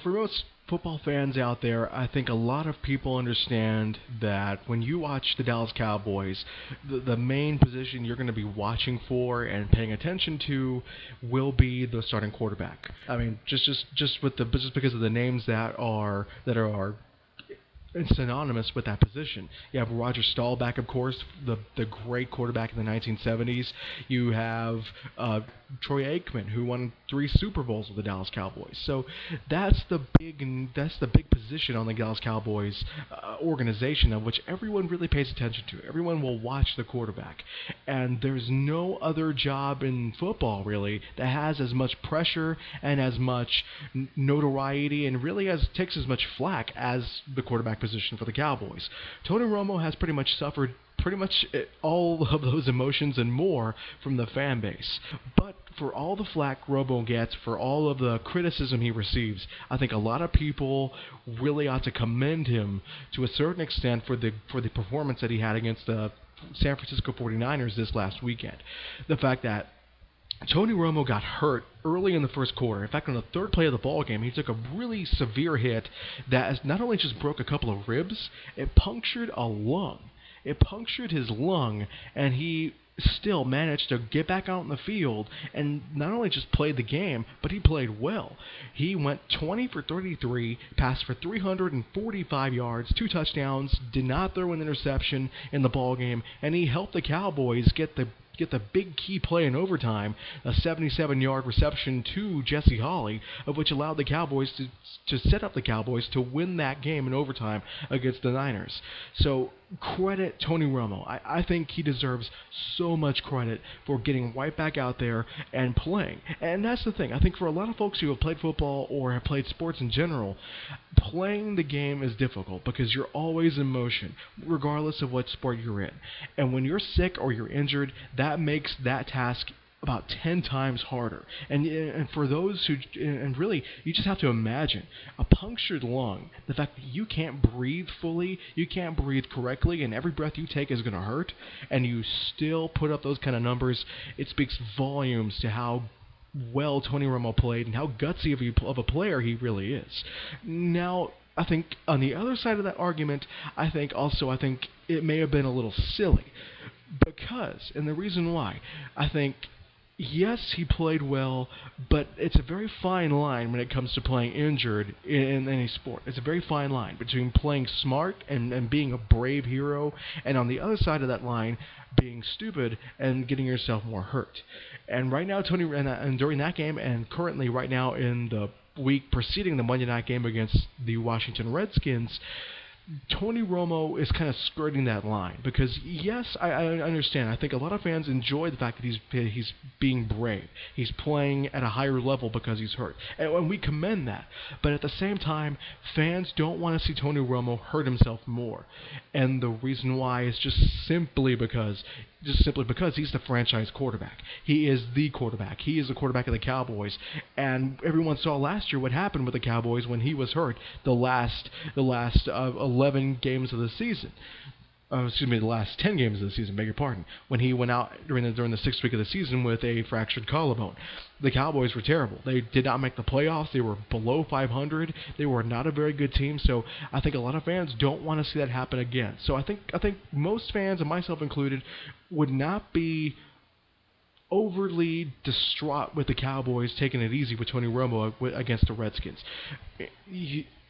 for most football fans out there, I think a lot of people understand that when you watch the Dallas Cowboys, the main position you're going to be watching for and paying attention to will be the starting quarterback. I mean, just because of the names that are synonymous with that position. You have Roger Staubach, of course, the great quarterback in the 1970s. You have Troy Aikman, who won 3 Super Bowls with the Dallas Cowboys. So that's the big position on the Dallas Cowboys organization, of which everyone really pays attention to. Everyone will watch the quarterback, and there's no other job in football really that has as much pressure and as much notoriety and really takes as much flack as the quarterback position for the Cowboys. Tony Romo has pretty much suffered all of those emotions and more from the fan base. But for all the flack Romo gets, for all of the criticism he receives, I think a lot of people really ought to commend him to a certain extent for the performance that he had against the San Francisco 49ers this last weekend. The fact that Tony Romo got hurt early in the first quarter. In fact, on the third play of the ball game, he took a really severe hit that not only just broke a couple of ribs, it punctured a lung. It punctured his lung, and he still managed to get back out in the field and not only just played the game, but he played well. He went 20 for 33, passed for 345 yards, 2 touchdowns, did not throw an interception in the ball game, and he helped the Cowboys get the big key play in overtime, a 77-yard reception to Jesse Holley, of which allowed the Cowboys to set up the Cowboys to win that game in overtime against the Niners. So credit Tony Romo. I think he deserves so much credit for getting right back out there and playing. And that's the thing. I think for a lot of folks who have played football or have played sports in general, playing the game is difficult because you're always in motion, regardless of what sport you're in. And when you're sick or you're injured, that makes that task about 10 times harder. And for those who, and really, you just have to imagine a punctured lung, the fact that you can't breathe fully, you can't breathe correctly, and every breath you take is going to hurt, and you still put up those kind of numbers. It speaks volumes to how well Tony Romo played and how gutsy of a player he really is. Now, I think on the other side of that argument, I think it may have been a little silly. Because, and the reason why, I think, yes, he played well, but it's a very fine line when it comes to playing injured in any sport. It's a very fine line between playing smart and being a brave hero, and on the other side of that line, being stupid and getting yourself more hurt. And right now, and during that game, and currently right now in the week preceding the Monday night game against the Washington Redskins, Tony Romo is kind of skirting that line because, yes, I understand. I think a lot of fans enjoy the fact that he's being brave. He's playing at a higher level because he's hurt, and we commend that. But at the same time, fans don't want to see Tony Romo hurt himself more, and the reason why is just simply because he's the franchise quarterback. He is the quarterback. He is the quarterback of the Cowboys, and everyone saw last year what happened with the Cowboys when he was hurt. The last 11 games of the season. The last 10 games of the season, beg your pardon, when he went out during the 6th week of the season with a fractured collarbone. The Cowboys were terrible. They did not make the playoffs. They were below 500. They were not a very good team, so I think a lot of fans don't want to see that happen again. So I think most fans, and myself included, would not be overly distraught with the Cowboys taking it easy with Tony Romo against the Redskins.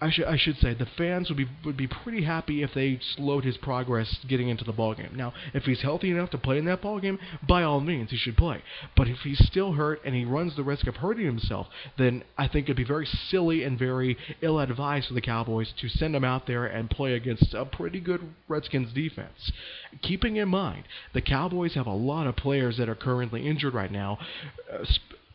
I should say the fans would be pretty happy if they slowed his progress getting into the ballgame. Now, if he's healthy enough to play in that ballgame, by all means he should play. But if he's still hurt and he runs the risk of hurting himself, then I think it'd be very silly and very ill-advised for the Cowboys to send him out there and play against a pretty good Redskins defense. Keeping in mind, the Cowboys have a lot of players that are currently injured right now,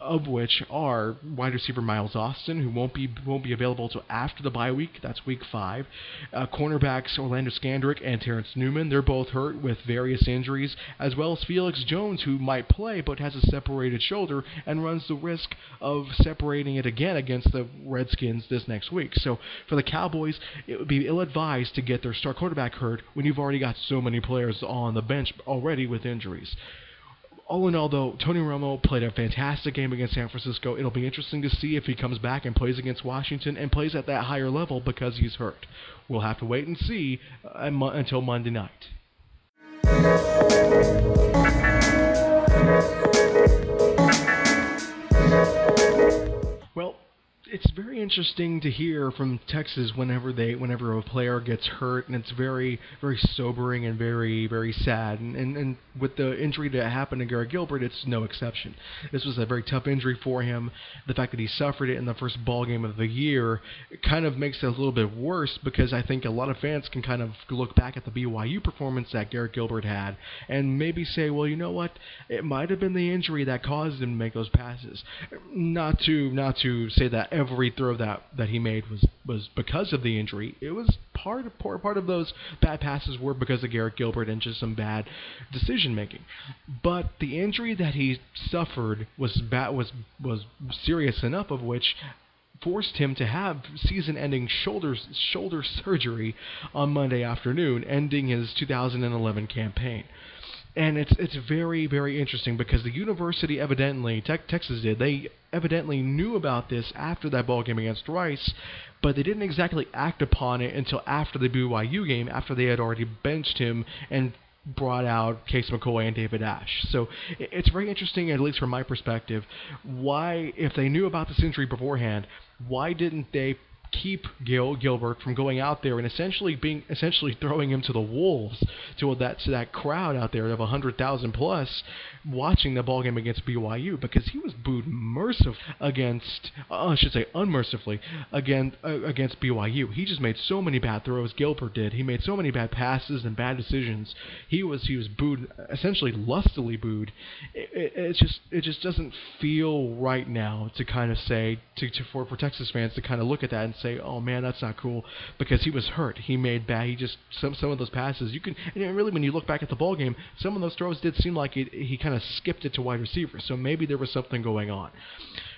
of which are wide receiver Miles Austin, who won't be available until after the bye week. That's week 5. Cornerbacks Orlando Scandrick and Terrence Newman. They're both hurt with various injuries, as well as Felix Jones, who might play but has a separated shoulder and runs the risk of separating it again against the Redskins this next week. So for the Cowboys, it would be ill-advised to get their star quarterback hurt when you've already got so many players on the bench already with injuries. All in all, though, Tony Romo played a fantastic game against San Francisco. It'll be interesting to see if he comes back and plays against Washington and plays at that higher level because he's hurt. We'll have to wait and see until Monday night. Well, it's very interesting to hear from Texas whenever a player gets hurt, and it's very, very sobering and very, very sad. And with the injury that happened to Garrett Gilbert, it's no exception. This was a very tough injury for him. The fact that he suffered it in the first ball game of the year kind of makes it a little bit worse, because I think a lot of fans can kind of look back at the BYU performance that Garrett Gilbert had and maybe say, well, you know what, it might have been the injury that caused him to make those passes. Not to say that every throw that he made was because of the injury. It was part of those bad passes were because of Garrett Gilbert and just some bad decision making. But the injury that he suffered was serious enough, of which forced him to have season-ending shoulder surgery on Monday afternoon, ending his 2011 campaign. And it's very, very interesting because the university evidently, Texas did, they evidently knew about this after that ball game against Rice, but they didn't exactly act upon it until after the BYU game, after they had already benched him and brought out Case McCoy and David Ash. So it's very interesting, at least from my perspective, why, if they knew about this injury beforehand, why didn't they keep Gilbert from going out there and essentially throwing him to the wolves, to that crowd out there of 100,000 plus watching the ball game against BYU, because he was booed unmercifully against BYU. He just made so many bad throws. Gilbert did. He made so many bad passes and bad decisions. He was booed, essentially lustily booed. It just doesn't feel right now to kind of say for Texas fans to kind of look at that and say, oh man, that's not cool, because he was hurt. He made bad. Some of those passes and really when you look back at the ball game, some of those throws did seem like he kind of skipped it to wide receiver. So maybe there was something going on.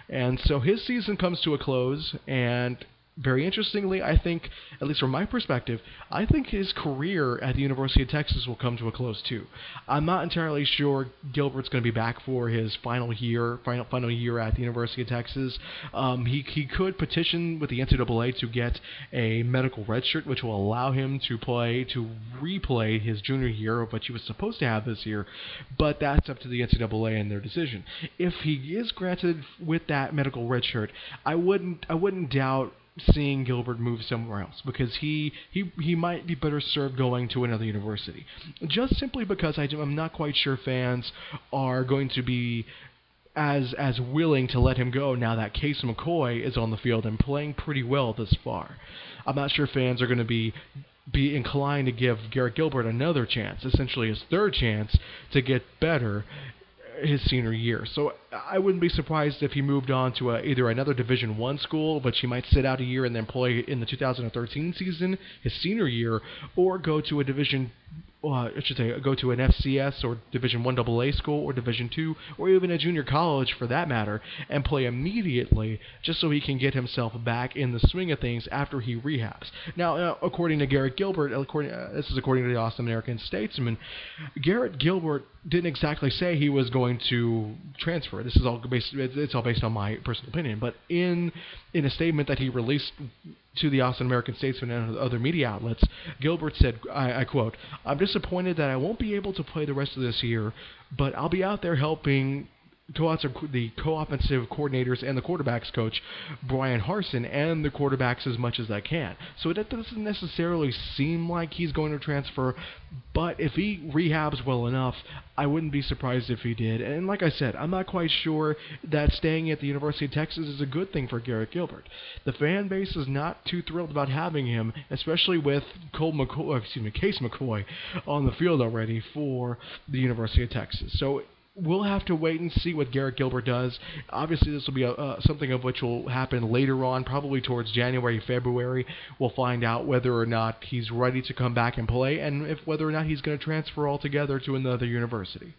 And so his season comes to a close, and very interestingly, I think, at least from my perspective, I think his career at the University of Texas will come to a close too. I'm not entirely sure Gilbert's going to be back for his final year at the University of Texas. He could petition with the NCAA to get a medical redshirt, which will allow him to replay his junior year, which he was supposed to have this year, but that's up to the NCAA and their decision. If he is granted with that medical redshirt, I wouldn't doubt seeing Gilbert move somewhere else, because he might be better served going to another university, just simply because I'm not quite sure fans are going to be as willing to let him go now that Case McCoy is on the field and playing pretty well this far. I'm not sure fans are going to be inclined to give Garrett Gilbert another chance, essentially his third chance to get better his senior year. So I wouldn't be surprised if he moved on to either another Division I school, which he might sit out a year and then play in the 2013 season, his senior year, or go to a go to an FCS or Division I AA school or Division II, or even a junior college for that matter, and play immediately, just so he can get himself back in the swing of things after he rehabs. Now, according to Garrett Gilbert, this is according to the Austin American-Statesman, Garrett Gilbert didn't exactly say he was going to transfer. This is all based on my personal opinion, but in a statement that he released to the Austin American-Statesman and other media outlets, Gilbert said, I quote, "I'm disappointed that I won't be able to play the rest of this year, but I'll be out there helping the co-offensive coordinators and the quarterbacks coach, Brian Harsin, and the quarterbacks as much as I can." So that doesn't necessarily seem like he's going to transfer, but if he rehabs well enough, I wouldn't be surprised if he did. And like I said, I'm not quite sure that staying at the University of Texas is a good thing for Garrett Gilbert. The fan base is not too thrilled about having him, especially with Case McCoy on the field already for the University of Texas. So we'll have to wait and see what Garrett Gilbert does. Obviously, this will be something of which will happen later on, probably towards January, February. We'll find out whether or not he's ready to come back and play, and whether or not he's going to transfer altogether to another university.